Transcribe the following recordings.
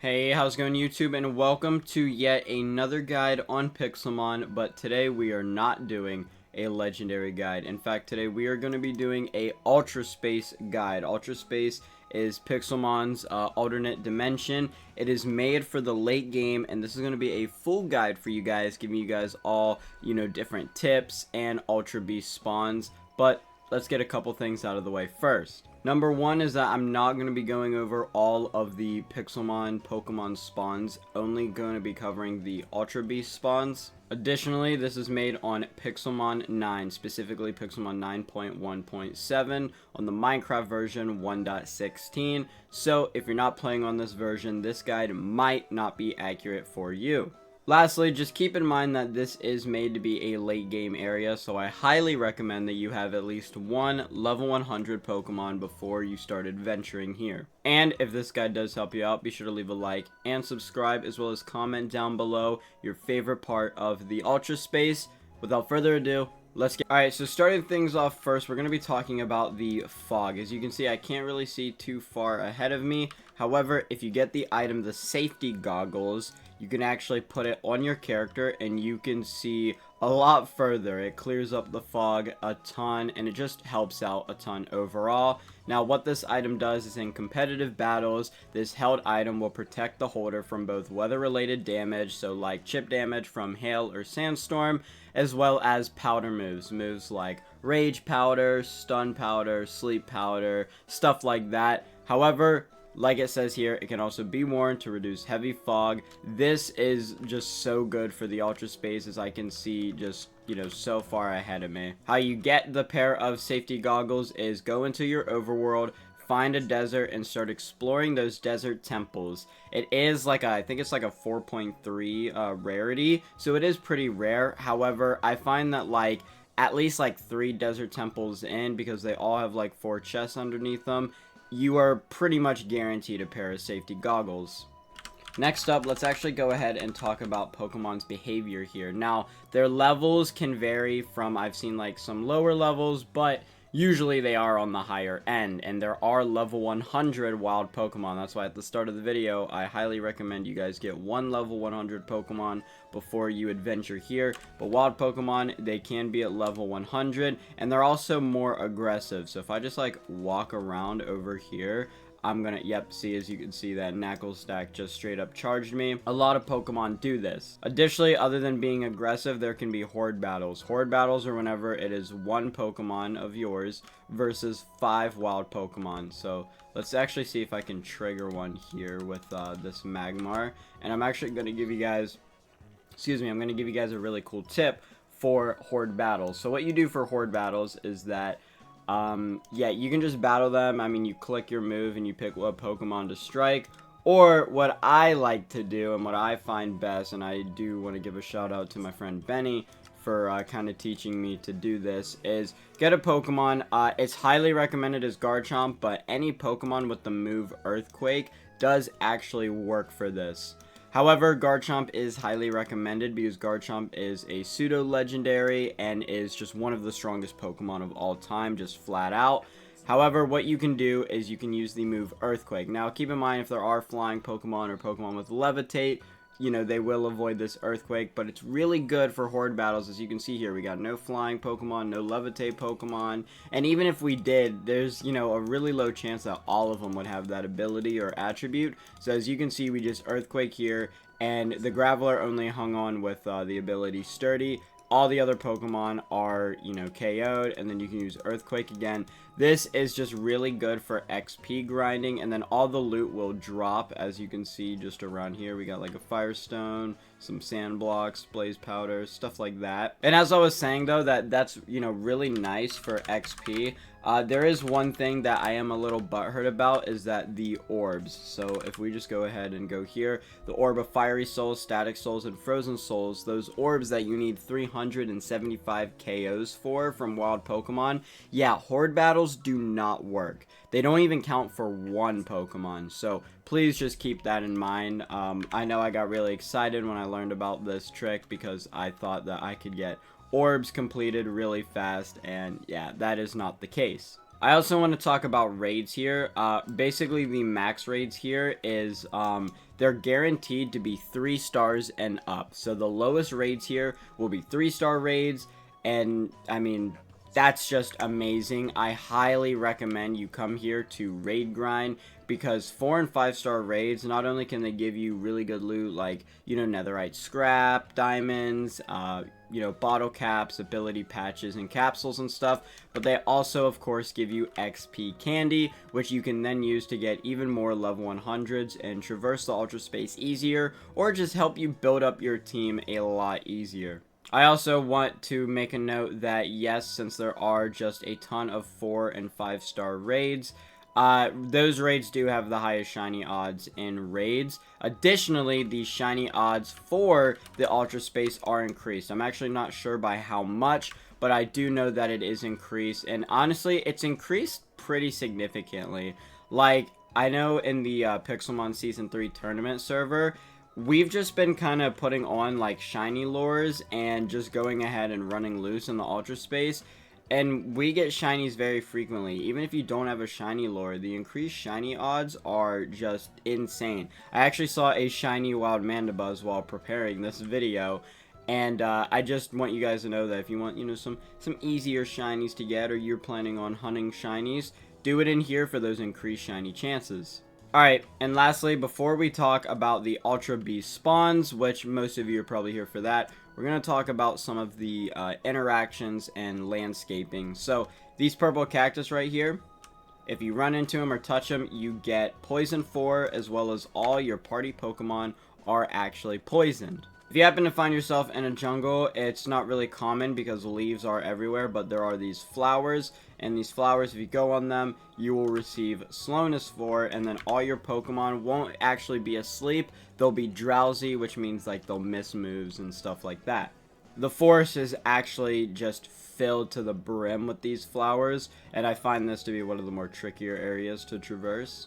Hey, how's it going YouTube, and welcome to yet another guide on Pixelmon, but today we are not doing a legendary guide. In fact, today we are going to be doing a Ultra Space guide. Ultra Space is Pixelmon's alternate dimension. It is made for the late game, and this is going to be a full guide for you guys, giving you guys all, different tips and Ultra Beast spawns, but let's get a couple things out of the way first. Number one is that I'm not going to be going over all of the Pixelmon Pokemon spawns, only going to be covering the Ultra Beast spawns. Additionally, this is made on Pixelmon 9, specifically Pixelmon 9.1.7 on the Minecraft version 1.16. So if you're not playing on this version, this guide might not be accurate for you. Lastly, just keep in mind that this is made to be a late game area, so I highly recommend that you have at least one level 100 Pokemon before you start adventuring here. And if this guide does help you out, be sure to leave a like and subscribe, as well as comment down below your favorite part of the Ultra Space. Without further ado, let's get... Alright, so starting things off first, we're going to be talking about the fog. As you can see, I can't really see too far ahead of me. However, if you get the item, the safety goggles, you can actually put it on your character and you can see a lot further. It clears up the fog a ton and it just helps out a ton overall. Now, what this item does is in competitive battles, this held item will protect the holder from both weather-related damage, so like chip damage from hail or sandstorm, as well as powder moves. Moves like Rage Powder, Stun Powder, Sleep Powder, stuff like that. However, like it says here, it can also be worn to reduce heavy fog. This is just so good for the Ultra Space, as I can see just, so far ahead of me. How you get the pair of safety goggles is go into your overworld, find a desert, and start exploring those desert temples. It is like I think it's like a 4.3 rarity, so it is pretty rare. However, I find that like at least like 3 desert temples in, because they all have like 4 chests underneath them, you are pretty much guaranteed a pair of safety goggles. Next up, let's actually go ahead and talk about Pokemon's behavior here. Now, their levels can vary from, I've seen like some lower levels, but usually they are on the higher end, and there are level 100 wild Pokemon. That's why at the start of the video, I highly recommend you guys get one level 100 Pokemon before you adventure here. But wild Pokemon, they can be at level 100, and they're also more aggressive. So if I just like walk around over here, I'm gonna, see, as you can see, that Knuckle Stack just straight up charged me. A lot of Pokemon do this. Additionally, other than being aggressive, there can be horde battles. Horde battles are whenever it is one Pokemon of yours versus 5 wild Pokemon. So let's actually see if I can trigger one here with this Magmar. And I'm actually gonna give you guys, I'm gonna give you guys a really cool tip for horde battles. So what you do for horde battles is that you can just battle them. I mean, you click your move and you pick what Pokemon to strike. Or what I like to do and what I find best, and I do want to give a shout out to my friend Benny for kind of teaching me to do this, is get a Pokemon. It's highly recommended as Garchomp, but any Pokemon with the move Earthquake does actually work for this. However, Garchomp is highly recommended because Garchomp is a pseudo-legendary and is just one of the strongest Pokemon of all time, just flat out. However, what you can do is you can use the move Earthquake. Now, keep in mind, if there are flying Pokemon or Pokemon with Levitate, they will avoid this Earthquake, but it's really good for horde battles. As you can see here, we got no flying Pokemon, no Levitate Pokemon, and even if we did, there's, a really low chance that all of them would have that ability or attribute. So as you can see, we just Earthquake here, and the Graveler only hung on with the ability Sturdy. All the other Pokemon are, KO'd, and then you can use Earthquake again. This is just really good for XP grinding, and then all the loot will drop, as you can see just around here. We got like a Firestone, some sand blocks, blaze powder, stuff like that. And as I was saying though, that's really nice for XP. There is one thing that I am a little butthurt about, is that the orbs. So if we just go ahead and go here, the orb of Fiery Souls, Static Souls, and Frozen Souls, those orbs that you need 375 KOs for from wild Pokemon, yeah, horde battles do not work. They don't even count for one Pokemon, so please just keep that in mind. I know I got really excited when I learned about this trick because I thought that I could get orbs completed really fast, and yeah, that is not the case. I also want to talk about raids here. Basically, the max raids here is they're guaranteed to be 3 stars and up. So the lowest raids here will be 3-star raids, and I mean, that's just amazing. I highly recommend you come here to raid grind, because 4 and 5-star raids, not only can they give you really good loot like, you know, netherite scrap, diamonds, you know, bottle caps, ability patches, and capsules and stuff, but they also, of course, give you XP candy, which you can then use to get even more level 100s and traverse the ultra space easier, or just help you build up your team a lot easier. I also want to make a note that yes, since there are just a ton of 4 and 5-star raids, those raids do have the highest shiny odds in raids. Additionally, the shiny odds for the ultra space are increased. I'm actually not sure by how much, but I do know that it is increased, and honestly, it's increased pretty significantly. Like, I know in the Pixelmon Season 3 tournament server, we've just been kind of putting on like shiny lures and just going ahead and running loose in the ultra space, and we get shinies very frequently. Even if you don't have a shiny lure, the increased shiny odds are just insane. I actually saw a shiny wild mandibuzz while preparing this video, and I just want you guys to know that if you want, you know, some easier shinies to get, or you're planning on hunting shinies, do it in here for those increased shiny chances. Alright, and lastly, before we talk about the Ultra Beast spawns, which most of you are probably here for that, we're going to talk about some of the interactions and landscaping. So, these purple cactus right here, if you run into them or touch them, you get poison 4, as well as all your party Pokemon are actually poisoned. If you happen to find yourself in a jungle, it's not really common because leaves are everywhere, but there are these flowers, and these flowers, if you go on them, you will receive slowness 4, and then all your Pokemon won't actually be asleep, they'll be drowsy, which means like they'll miss moves and stuff like that. The forest is actually just filled to the brim with these flowers, and I find this to be one of the more trickier areas to traverse.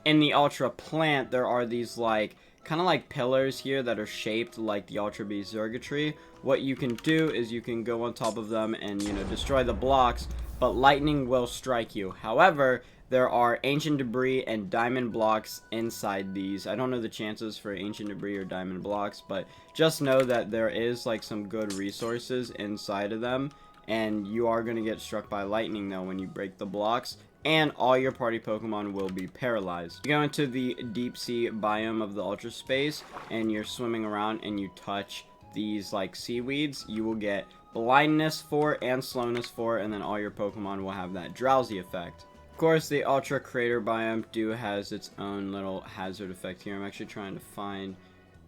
In the Ultra Plant, there are these like kind of like pillars here that are shaped like the Ultra Beast Zergatry. What you can do is you can go on top of them and, you know, destroy the blocks, but lightning will strike you. However, there are ancient debris and diamond blocks inside these. I don't know the chances for ancient debris or diamond blocks, but just know that there is like some good resources inside of them, and you are going to get struck by lightning though when you break the blocks, and all your party Pokemon will be paralyzed. You go into the deep sea biome of the Ultra Space, and you're swimming around and you touch these like seaweeds, you will get blindness 4 and slowness 4, and then all your Pokemon will have that drowsy effect. Of course, the Ultra Crater biome has its own little hazard effect here. I'm actually trying to find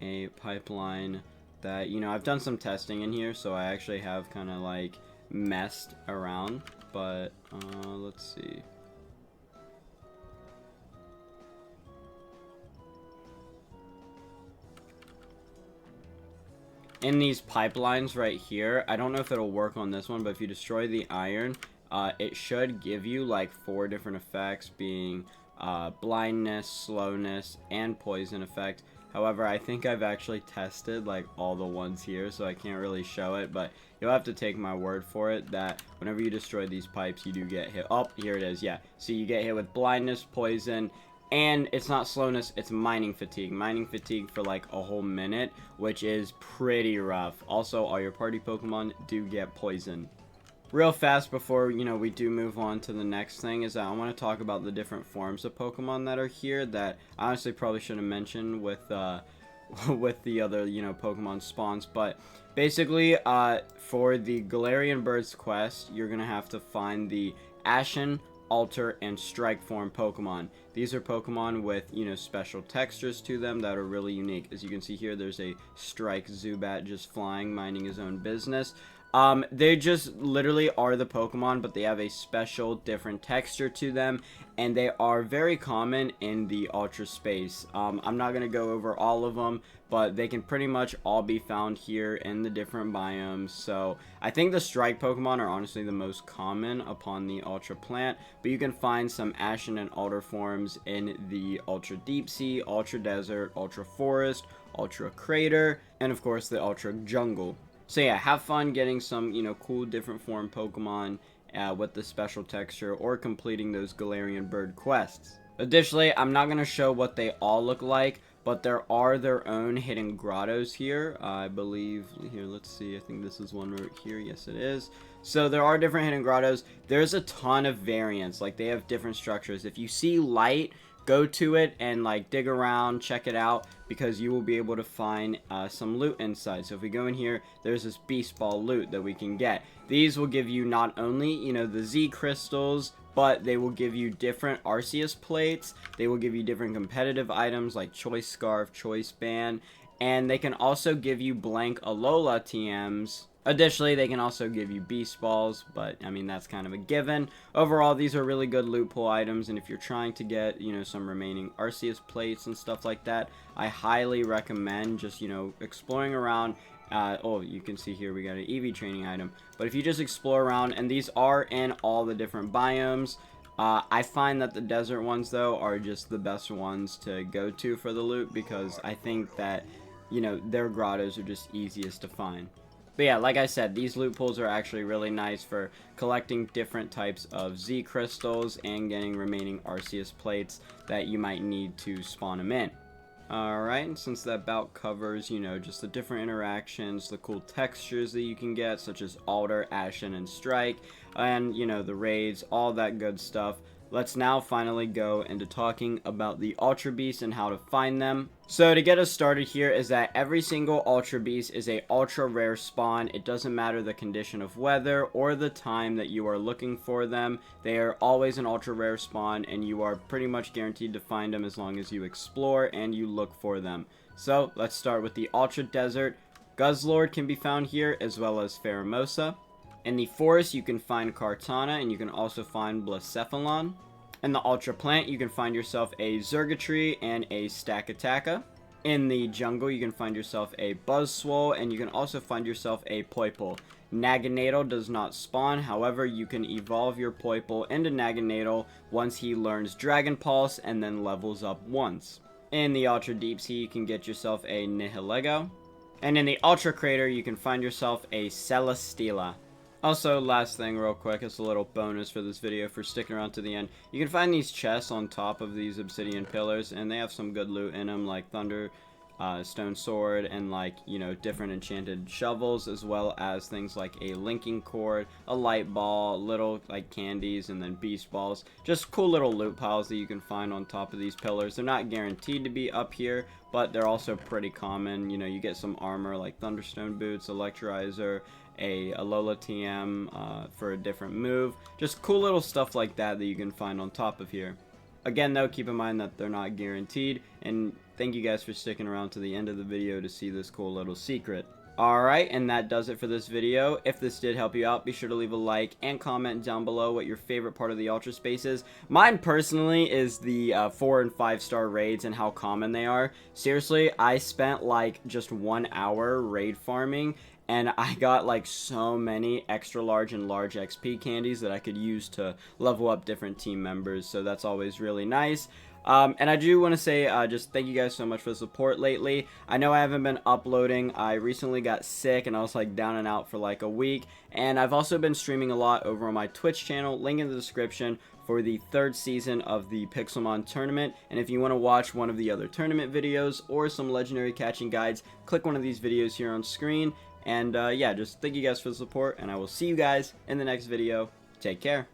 a pipeline that, you know, I've done some testing in here, so I actually have kind of like messed around, but let's see. In these pipelines right here, I don't know if it'll work on this one, but if you destroy the iron, it should give you like 4 different effects, being blindness, slowness, and poison effect. However, I think I've actually tested like all the ones here, so I can't really show it, but you'll have to take my word for it that whenever you destroy these pipes, you do get hit. Oh, here it is, yeah. So you get hit with blindness, poison, and it's not slowness, it's mining fatigue. Mining fatigue for like a whole minute, which is pretty rough. Also, all your party Pokemon do get poisoned. Real fast before, you know, we do move on to the next thing, is that I want to talk about the different forms of Pokemon that are here that I honestly probably should have mentioned with with the other, you know, Pokemon spawns. But basically, for the Galarian Birds quest, you're gonna have to find the Ashen, Alter, and Strike form Pokemon. These are Pokemon with, you know, special textures to them that are really unique. As you can see here, there's a Strike Zubat just flying, minding his own business. They just literally are the Pokemon, but they have a special different texture to them, and they are very common in the Ultra Space. I'm not going to go over all of them, but they can pretty much all be found here in the different biomes. So I think the Strike Pokemon are honestly the most common upon the Ultra Plant, but you can find some Ashen and Alter forms in the Ultra Deep Sea, Ultra Desert, Ultra Forest, Ultra Crater, and of course the Ultra Jungle. So yeah, have fun getting some, you know, cool different form Pokemon, with the special texture or completing those Galarian bird quests. Additionally, I'm not going to show what they all look like, but there are their own hidden grottos here. I believe, here, let's see, I think this is one right here. Yes, it is. So there are different hidden grottos. There's a ton of variants. Like, they have different structures. If you see light, go to it and, like, dig around, check it out, because you will be able to find some loot inside. So if we go in here, there's this beast ball loot that we can get. These will give you not only, you know, the Z crystals, but they will give you different Arceus plates. They will give you different competitive items like Choice Scarf, Choice Band, and they can also give you blank Alola TMs. Additionally, they can also give you Beast Balls, but, I mean, that's kind of a given. Overall, these are really good loot pool items, and if you're trying to get, you know, some remaining Arceus plates and stuff like that, I highly recommend just, you know, exploring around. Oh, you can see here we got an EV training item. But if you just explore around, and these are in all the different biomes, I find that the desert ones, though, are just the best ones to go to for the loot, because I think that, you know, their grottos are just easiest to find. But yeah, like I said, these loot pools are actually really nice for collecting different types of Z crystals and getting remaining Arceus plates that you might need to spawn them in. Alright, and since that about covers, you know, just the different interactions, the cool textures that you can get, such as Alter, Ashen, and Strike, and, you know, the raids, all that good stuff, let's now finally go into talking about the Ultra Beasts and how to find them. So to get us started here is that every single Ultra Beast is a ultra rare spawn. It doesn't matter the condition of weather or the time that you are looking for them. They are always an ultra rare spawn, and you are pretty much guaranteed to find them as long as you explore and you look for them. So let's start with the Ultra Desert. Guzzlord can be found here, as well as Pheromosa. In the forest, you can find Kartana, and you can also find Blacephalon. In the Ultra Plant, you can find yourself a Zergatry and a Stakataka. In the jungle, you can find yourself a Buzzswole, and you can also find yourself a Poipole. Naganadel does not spawn, however, you can evolve your Poipole into Naganadel once he learns Dragon Pulse and then levels up once. In the Ultra Deep Sea, you can get yourself a Nihilego. And in the Ultra Crater, you can find yourself a Celesteela. Also, last thing real quick, it's a little bonus for this video for sticking around to the end. You can find these chests on top of these obsidian pillars, and they have some good loot in them, like Thunder, Stone Sword, and, like, you know, different enchanted shovels, as well as things like a linking cord, a light ball, little, like, candies, and then beast balls. Just cool little loot piles that you can find on top of these pillars. They're not guaranteed to be up here, but they're also pretty common. You know, you get some armor like Thunderstone Boots, Electrizer, a Alola TM for a different move. Just cool little stuff like that that you can find on top of here. Again, though, keep in mind that they're not guaranteed, and thank you guys for sticking around to the end of the video to see this cool little secret. Alright, and that does it for this video. If this did help you out, be sure to leave a like and comment down below what your favorite part of the Ultra Space is. Mine, personally, is the 4 and 5 star raids and how common they are. Seriously, I spent, like, just 1 hour raid farming, and I got, like, so many extra large and large XP candies that I could use to level up different team members, so that's always really nice. And I do want to say just thank you guys so much for the support lately. I know I haven't been uploading. I recently got sick and I was like down and out for like a week. And I've also been streaming a lot over on my Twitch channel, link in the description, for the 3rd season of the Pixelmon Tournament. And if you want to watch one of the other tournament videos or some legendary catching guides, click one of these videos here on screen. And yeah, just thank you guys for the support, and I will see you guys in the next video. Take care.